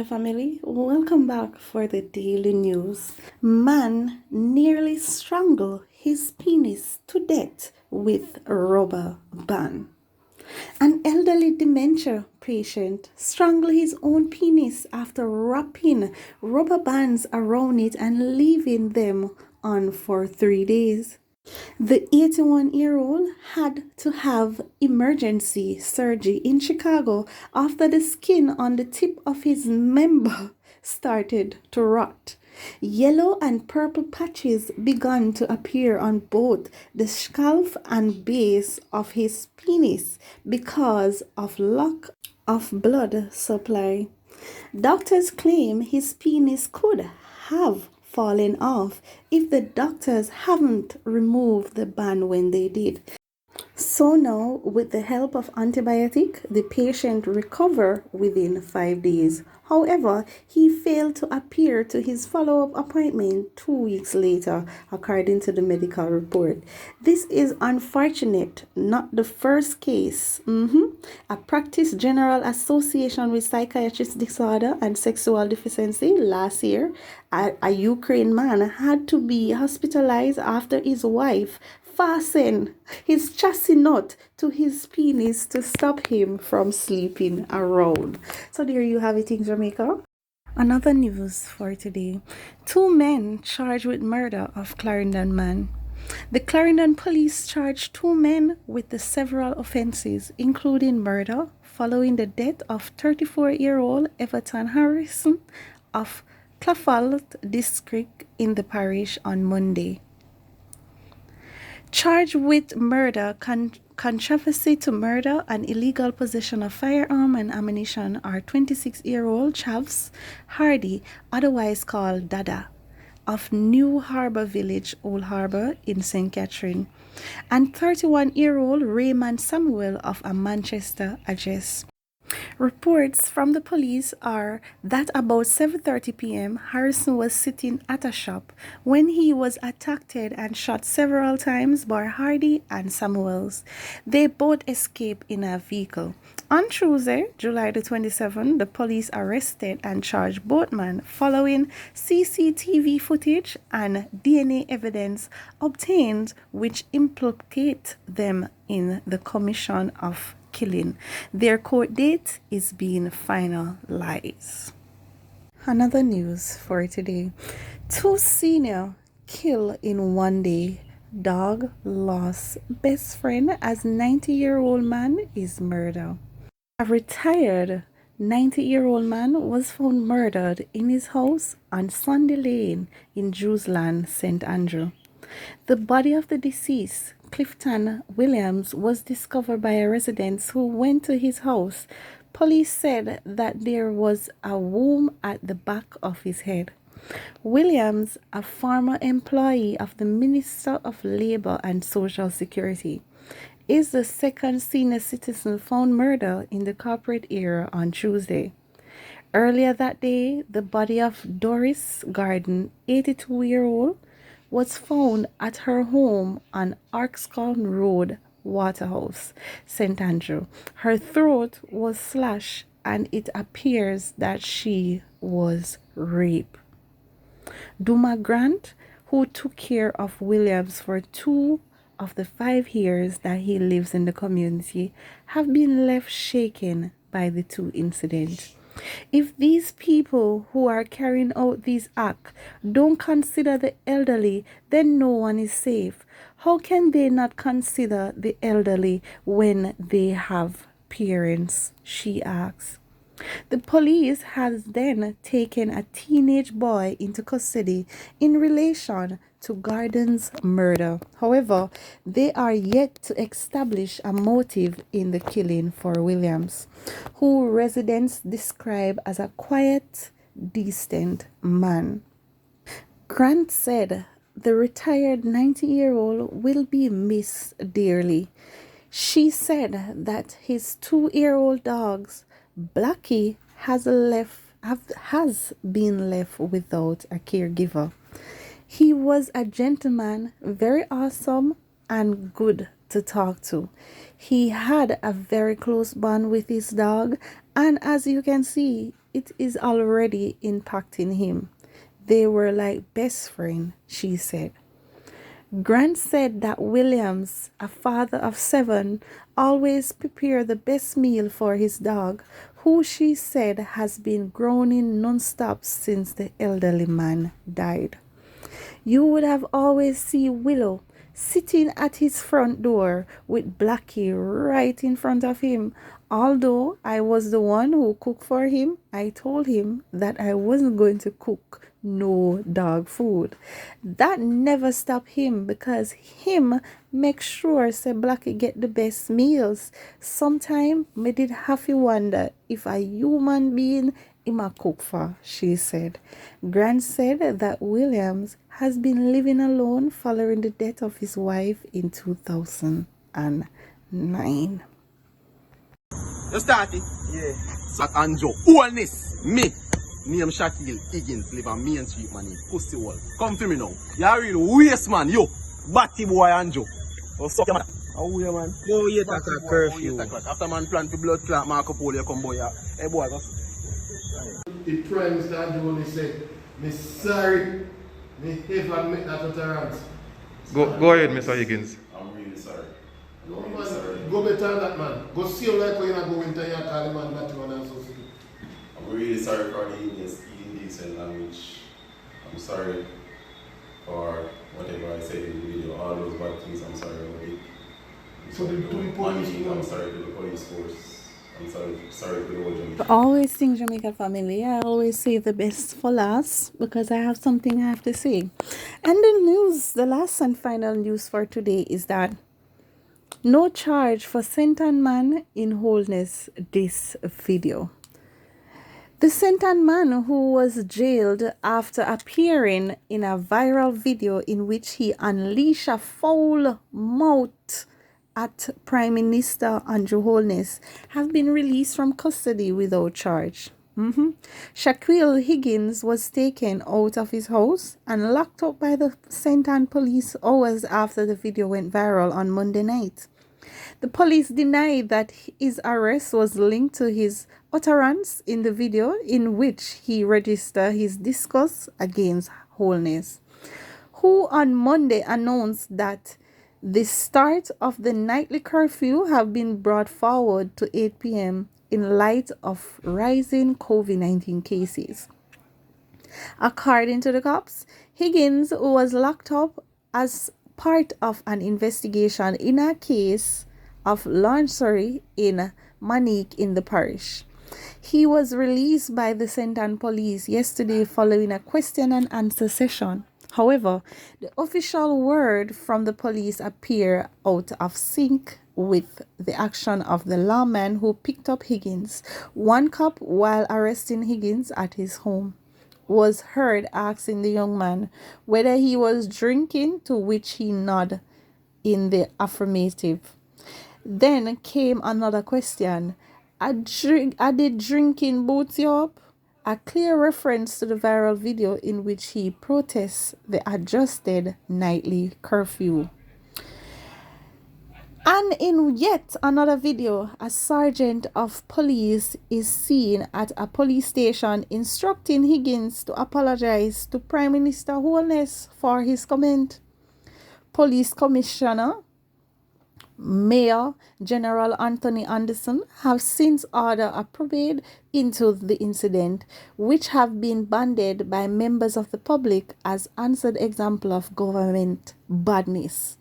Jamaica family, welcome back for the daily news. Man nearly strangled his penis to death with rubber band. An elderly dementia patient strangled his own penis after wrapping rubber bands around it and leaving them on for 3 days. The 81-year-old had to have emergency surgery in Chicago after the skin on the tip of his member started to rot. Yellow and purple patches began to appear on both the scalp and base of his penis because of lack of blood supply. Doctors claim his penis could have fallen off if the doctors haven't removed the band when they did. So now, with the help of antibiotic, the patient recovered within 5 days. However, he failed to appear to his follow-up appointment 2 weeks later, according to the medical report. This is unfortunate, not the first case. A Practice General Association with Psychiatric Disorder and Sexual Deficiency last year, a Ukraine man had to be hospitalized after his wife fastened his chassis nut to his penis to stop him from sleeping around. So there you have it in Jamaica. Another news for today. 2 men charged with murder of Clarendon man. The Clarendon police charged 2 men with the several offenses, including murder, following the death of 34-year-old Everton Harrison of Clafalt district in the parish on Monday. Charged with murder, controversy to murder, and illegal possession of firearm and ammunition are 26-year-old Chavs Hardy, otherwise called Dada, of New Harbour Village, Old Harbour in St. Catherine, and 31-year-old Raymond Samuel of a Manchester address. Reports from the police are that about 7:30 p.m., Harrison was sitting at a shop when he was attacked and shot several times by Hardy and Samuels. They both escaped in a vehicle. On Tuesday, July the 27th, the police arrested and charged both men following CCTV footage and DNA evidence obtained which implicate them in the commission of killing. Their court date is being finalized. Another news for today. 2 senior killed in one day. Dog lost best friend as 90-year-old man is murdered. A retired 90-year-old man was found murdered in his house on Sunday Lane in Jewsland, St. Andrew. The body of the deceased, Clifton Williams, was discovered by a resident who went to his house. Police said that there was a wound at the back of his head. Williams, a former employee of the Minister of Labour and Social Security, is the second senior citizen found murdered in the corporate area on Tuesday. Earlier that day, the body of Doris Garden, 82-year-old, was found at her home on Arkscon Road, Waterhouse, St. Andrew. Her throat was slashed and it appears that she was raped. Duma Grant, who took care of Williams for 2 of the 5 years that he lives in the community, have been left shaken by the 2 incidents. If these people who are carrying out these acts don't consider the elderly, then no one is safe. How can they not consider the elderly when they have parents? She asks. The police has then taken a teenage boy into custody in relation to Garden's murder. However, they are yet to establish a motive in the killing for Williams, who residents describe as a quiet, decent man. Grant said the retired 90-year-old will be missed dearly. She said that his 2-year-old dogs, Blackie, has been left without a caregiver. He was a gentleman, very awesome and good to talk to. He had a very close bond with his dog, and as you can see, it is already impacting him. They were like best friends, she said. Grant said that Williams, a father of 7, always prepared the best meal for his dog, who she said has been groaning non-stop since the elderly man died. You would have always seen Willow sitting at his front door with Blackie right in front of him. Although I was the one who cooked for him, I told him that I wasn't going to cook no dog food. That never stopped him because him make sure say Blackie get the best meals. Sometimes me did have to wonder if a human being him a cook for, she said. Grant said that Williams has been living alone following the death of his wife in 2009. You start it? Yeah. Sat and Joe. Wellness. Me. Name Shaquille Higgins. Live on Main Street, man. Pussy wall. Come to me now. You are real waste, man. Yo. Batty boy and Joe. Oh, suck your man. How are you, man? Go 8 o'clock curfew. 8 o'clock. After man plan to blood clot, Marco Polo, you come boy. Hey boy, go. The Prime Minister Andrew only said, me sorry, me ever make that utterance. Go ahead, Mr. Higgins. I'm really sorry. No, man, go better than that, man. Go see him like when you go into your call him and that one and so. I'm really sorry for the indecent language. I'm sorry for whatever I said in the video. All those bad things, I'm sorry about it. So the police, I'm sorry to the police force. I'm sorry to the whole Jamaica. Always sing Jamaica family. I always say the best for last because I have something I have to say. And the news, the last and final news for today is that no charge for Sentan man in wholeness this video. The Sentan man who was jailed after appearing in a viral video in which he unleashed a foul mouth at Prime Minister Andrew Holness have been released from custody without charge. Shaquille Higgins was taken out of his house and locked up by the Sentan police hours after the video went viral on Monday night. The police denied that his arrest was linked to his utterance in the video in which he registered his disgust against Holness, who on Monday announced that the start of the nightly curfew have been brought forward to 8 p.m. in light of rising COVID-19 cases. According to the cops, Higgins was locked up as part of an investigation in a case of larceny in Manique in the parish. He was released by the Sentan police yesterday following a question and answer session. However, the official word from the police appeared out of sync with the action of the lawman who picked up Higgins. One cop, while arresting Higgins at his home, was heard asking the young man whether he was drinking, to which he nodded in the affirmative. Then came another question. Are the drinking boots you up? A clear reference to the viral video in which he protests the adjusted nightly curfew. And in yet another video, a sergeant of police is seen at a police station instructing Higgins to apologize to Prime Minister Holness for his comment. Police Commissioner Mayor General Anthony Anderson have since ordered a probe into the incident, which have been banded by members of the public as answered example of government badness.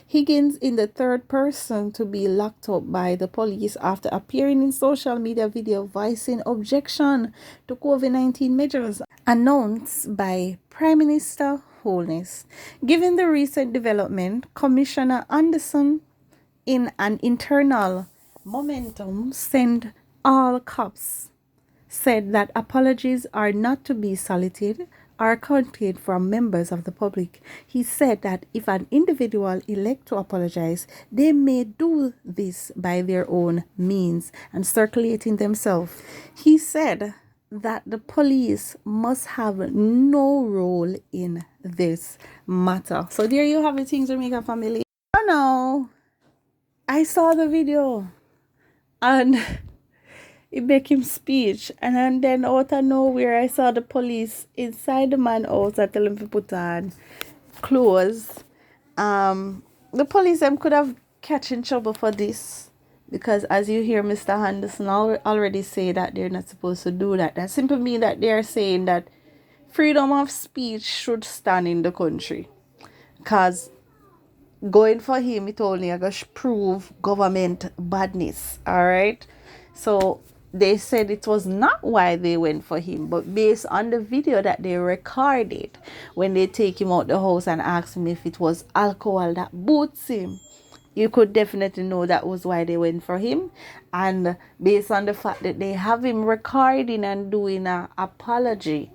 Higgins is the third person to be locked up by the police after appearing in social media video voicing objection to COVID-19 measures announced by Prime Minister Holness. Given the recent development, Commissioner Anderson, in an internal momentum, sent all cops, said that apologies are not to be solicited or counted from members of the public. He said that if an individual elect to apologize, they may do this by their own means and circulating themselves. He said that the police must have no role in this matter. So there you have it, Tingz Jamaica family. Oh no, I saw the video and He make him speech, and then out of nowhere, I saw the police inside the man house. I tell him to put on clothes. The police them could have catch in trouble for this because, as you hear Mr. Henderson already say that they're not supposed to do that. That simply means that they're saying that freedom of speech should stand in the country. Because going for him, it only going to prove government badness. All right. So they said it was not why they went for him, but based on the video that they recorded when they take him out the house and ask him if it was alcohol that boots him, you could definitely know that was why they went for him. And based on the fact that they have him recording and doing an apology,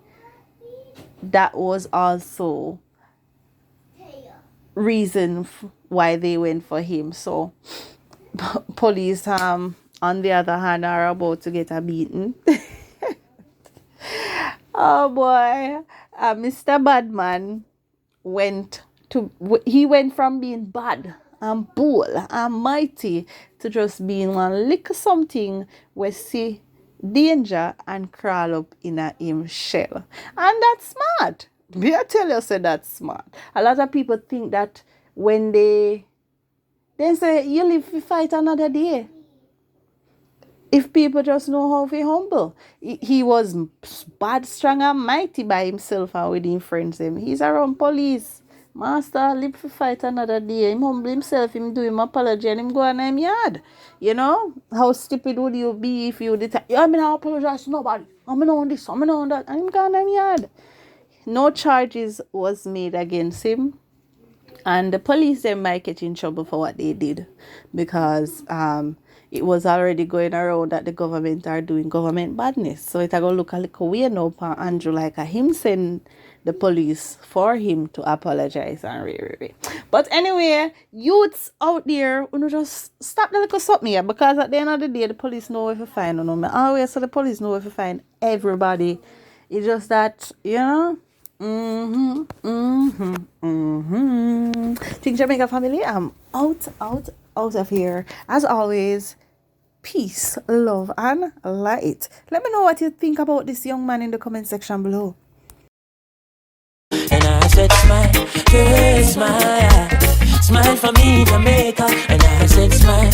that was also reason why they went for him. So police on the other hand are about to get a beating. Oh boy, Mr. Badman went from being bad and bold and mighty to just being one little something where see danger and crawl up in a him shell. And that's smart. Me I tell you, say that's smart. A lot of people think that when they say you live to fight another day. If people just know how to be humble. He was bad, strong, and mighty by himself and with his friends. He's around police. Master, live to fight another day. Him humble himself, him do him apology, and him go on him yard. You know? How stupid would you be if you did I'm not apologize to nobody. I'm not on this, I'm not on that. And him go on him yard. No charges was made against him. And the police then might get in trouble for what they did. Because it was already going around that the government are doing government badness. So it going to look a little weird now for Andrew like him send the police for him to apologize and But anyway, youths out there, you know, just stop the little something here because at the end of the day, the police know where to find them. Always so the police know where to find everybody. It's just that, you know. Tingz Jamaica family, I'm out of here. As always, peace, love, and light. Let me know what you think about this young man in the comment section below. And I said smile, smile for me, Jamaica. And I said smile.